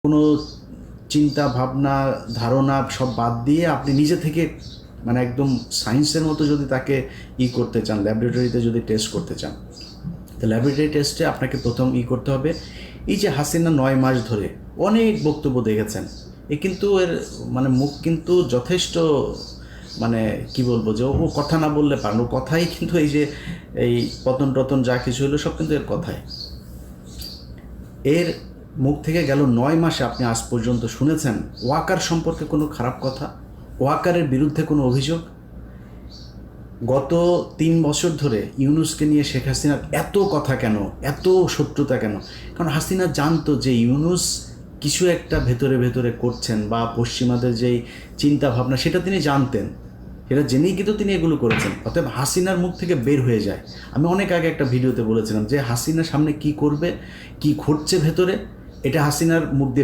কোনো চিন্তা ভাবনা ধারণা সব বাদ দিয়ে আপনি নিজে থেকে মানে একদম সায়েন্সের মতো যদি তাকে করতে চান, ল্যাবরেটরিতে যদি টেস্ট করতে চান, তো ল্যাবরেটরি টেস্টে আপনাকে প্রথম করতে হবে। এই যে হাসিনা 9 মাস ধরে অনেক বক্তব্য দেখেছেন, কিন্তু এর মানে মুখ কিন্তু যথেষ্ট মানে কি বলবো যে ও কথা না বললে পারেন, ও কথাই কিন্তু এই যে এই পতন টতন যা কিছু হলো সব কিন্তু এর কথাই। এর মুখ থেকে গেল 9 মাসে আপনি আজ পর্যন্ত শুনেছেন ওয়াকার সম্পর্কে কোনো খারাপ কথা, ওয়াকারের বিরুদ্ধে কোনো অভিযোগ? গত 3 বছর ধরে ইউনূসকে নিয়ে শেখ হাসিনার এত কথা কেন, এত শত্রুতা কেন? কারণ হাসিনা জানতো যে ইউনূস কিছু একটা ভেতরে ভেতরে করছেন, বা পশ্চিমাদের যেই চিন্তা ভাবনা সেটা তিনি জানতেন, সেটা জেনেই কিন্তু তিনি এগুলো করেছেন। অতএব হাসিনার মুখ থেকে বের হয়ে যায়। আমি অনেক আগে একটা ভিডিওতে বলেছিলাম যে হাসিনা সামনে কি করবে, কি ঘটছে ভেতরে, এটা হাসিনার মুখ দিয়ে